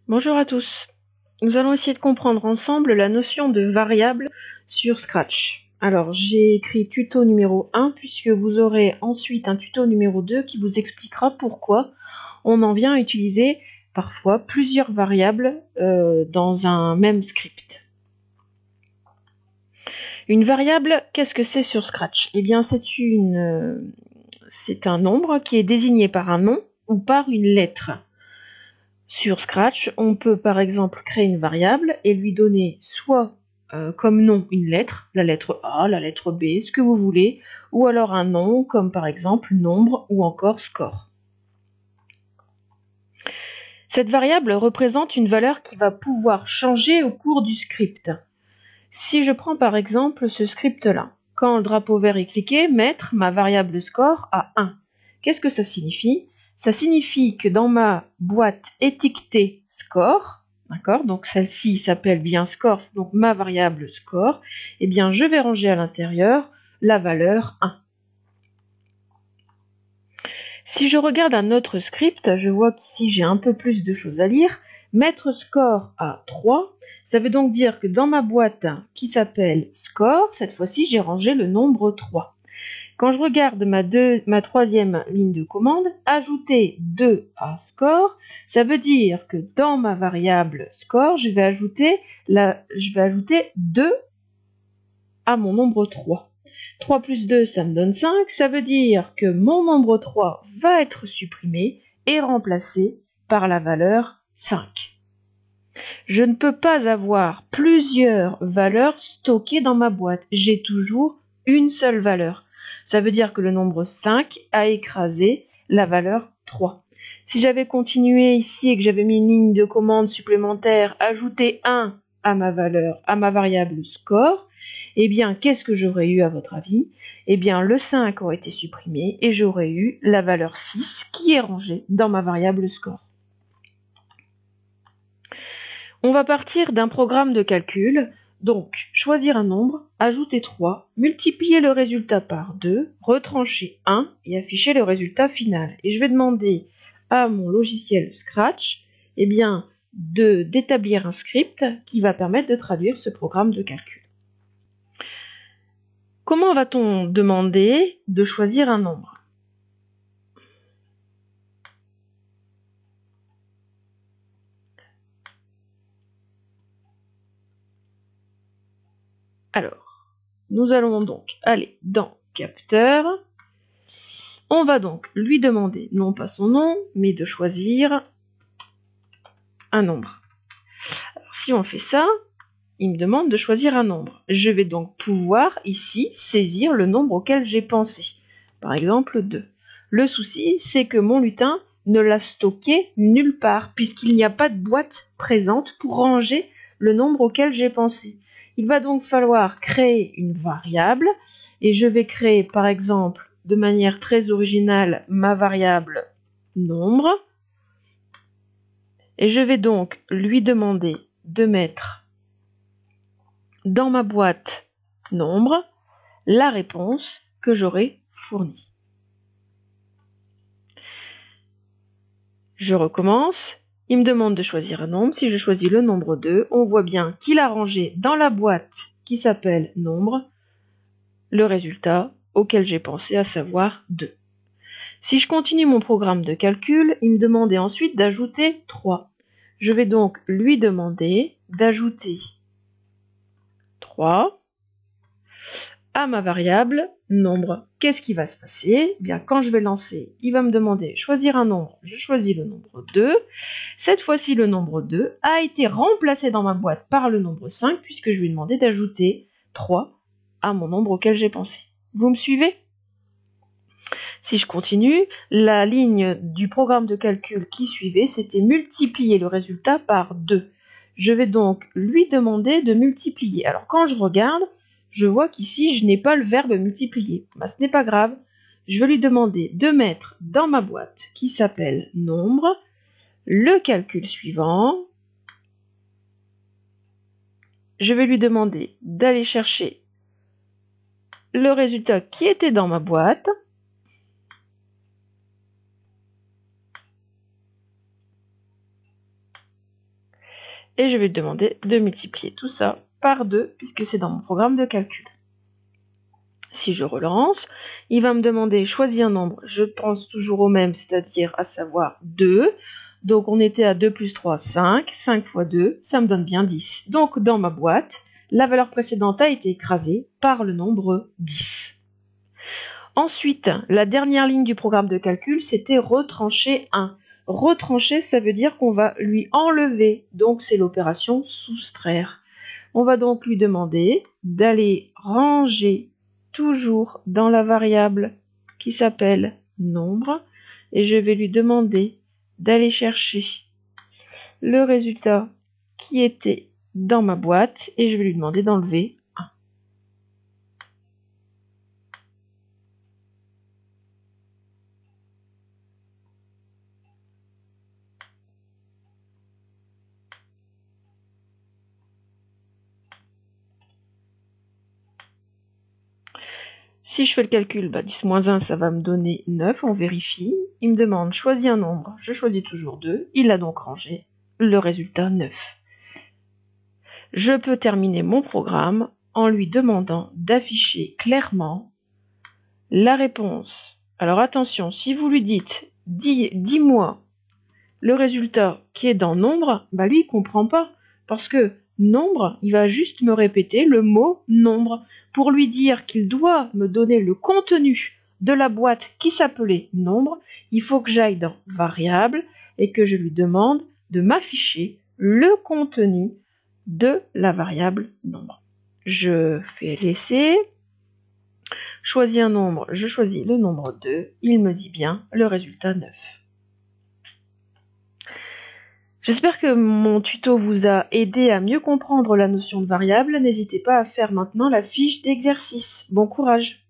Bonjour à tous. Nous allons essayer de comprendre ensemble la notion de variable sur Scratch. Alors, j'ai écrit tuto numéro 1 puisque vous aurez ensuite un tuto numéro 2 qui vous expliquera pourquoi on en vient à utiliser parfois plusieurs variables dans un même script. Une variable, qu'est-ce que c'est sur Scratch? Eh bien, c'est un nombre qui est désigné par un nom ou par une lettre. Sur Scratch, on peut par exemple créer une variable et lui donner soit comme nom une lettre, la lettre A, la lettre B, ce que vous voulez, ou alors un nom comme par exemple nombre ou encore score. Cette variable représente une valeur qui va pouvoir changer au cours du script. Si je prends par exemple ce script-là, quand le drapeau vert est cliqué, mettre ma variable score à 1. Qu'est-ce que ça signifie? Ça signifie que dans ma boîte étiquetée score, d'accord, donc celle-ci s'appelle bien score, donc ma variable score, eh bien je vais ranger à l'intérieur la valeur 1. Si je regarde un autre script, je vois qu'ici j'ai un peu plus de choses à lire. Mettre score à 3, ça veut donc dire que dans ma boîte qui s'appelle score, cette fois-ci j'ai rangé le nombre 3. Quand je regarde ma troisième ligne de commande, ajouter 2 à score, ça veut dire que dans ma variable score, je vais ajouter 2 à mon nombre 3. 3 plus 2, ça me donne 5. Ça veut dire que mon nombre 3 va être supprimé et remplacé par la valeur 5. Je ne peux pas avoir plusieurs valeurs stockées dans ma boîte. J'ai toujours une seule valeur. Ça veut dire que le nombre 5 a écrasé la valeur 3. Si j'avais continué ici et que j'avais mis une ligne de commande supplémentaire, ajouter 1 à ma variable score, eh bien, qu'est-ce que j'aurais eu à votre avis? Eh bien, le 5 aurait été supprimé et j'aurais eu la valeur 6 qui est rangée dans ma variable score. On va partir d'un programme de calcul, donc choisir un nombre, ajouter 3, multiplier le résultat par 2, retrancher 1 et afficher le résultat final. Et je vais demander à mon logiciel Scratch eh bien, d'établir un script qui va permettre de traduire ce programme de calcul. Comment va-t-on demander de choisir un nombre? Alors, nous allons donc aller dans Capteur. On va donc lui demander, non pas son nom, mais de choisir un nombre. Alors, si on fait ça, il me demande de choisir un nombre. Je vais donc pouvoir ici saisir le nombre auquel j'ai pensé. Par exemple 2. Le souci, c'est que mon lutin ne l'a stocké nulle part, puisqu'il n'y a pas de boîte présente pour ranger le nombre auquel j'ai pensé. Il va donc falloir créer une variable, et je vais créer par exemple de manière très originale ma variable nombre, et je vais donc lui demander de mettre dans ma boîte nombre la réponse que j'aurai fournie. Je recommence. Il me demande de choisir un nombre. Si je choisis le nombre 2, on voit bien qu'il a rangé dans la boîte qui s'appelle nombre le résultat auquel j'ai pensé, à savoir 2. Si je continue mon programme de calcul, il me demandait ensuite d'ajouter 3. Je vais donc lui demander d'ajouter 3 à ma variable nombre. Qu'est-ce qui va se passer? Eh bien, quand je vais lancer, il va me demander choisir un nombre. Je choisis le nombre 2. Cette fois-ci, le nombre 2 a été remplacé dans ma boîte par le nombre 5 puisque je lui ai demandé d'ajouter 3 à mon nombre auquel j'ai pensé. Vous me suivez? Si je continue, la ligne du programme de calcul qui suivait, c'était multiplier le résultat par 2. Je vais donc lui demander de multiplier. Alors quand je regarde, je vois qu'ici, je n'ai pas le verbe multiplier. Ben, ce n'est pas grave. Je vais lui demander de mettre dans ma boîte qui s'appelle nombre le calcul suivant. Je vais lui demander d'aller chercher le résultat qui était dans ma boîte. Et je vais lui demander de multiplier tout ça par 2, puisque c'est dans mon programme de calcul. Si je relance, il va me demander choisis un nombre. Je pense toujours au même, c'est-à-dire à savoir 2. Donc on était à 2 plus 3, 5. 5 fois 2, ça me donne bien 10. Donc dans ma boîte, la valeur précédente a été écrasée par le nombre 10. Ensuite, la dernière ligne du programme de calcul, c'était retrancher 1. Retrancher, ça veut dire qu'on va lui enlever. Donc c'est l'opération soustraire. On va donc lui demander d'aller ranger toujours dans la variable qui s'appelle nombre, et je vais lui demander d'aller chercher le résultat qui était dans ma boîte, et je vais lui demander d'enlever 1. Si je fais le calcul, 10 moins 1, ça va me donner 9, on vérifie. Il me demande choisis un nombre, je choisis toujours 2, il a donc rangé le résultat 9. Je peux terminer mon programme en lui demandant d'afficher clairement la réponse. Alors attention, si vous lui dites dis-moi le résultat qui est dans nombre, lui il comprend pas, parce que nombre, il va juste me répéter le mot nombre pour lui dire qu'il doit me donner le contenu de la boîte qui s'appelait nombre. Il faut que j'aille dans variable et que je lui demande de m'afficher le contenu de la variable nombre. Je fais l'essai, choisis un nombre, je choisis le nombre 2, il me dit bien le résultat 9. J'espère que mon tuto vous a aidé à mieux comprendre la notion de variable. N'hésitez pas à faire maintenant la fiche d'exercice. Bon courage!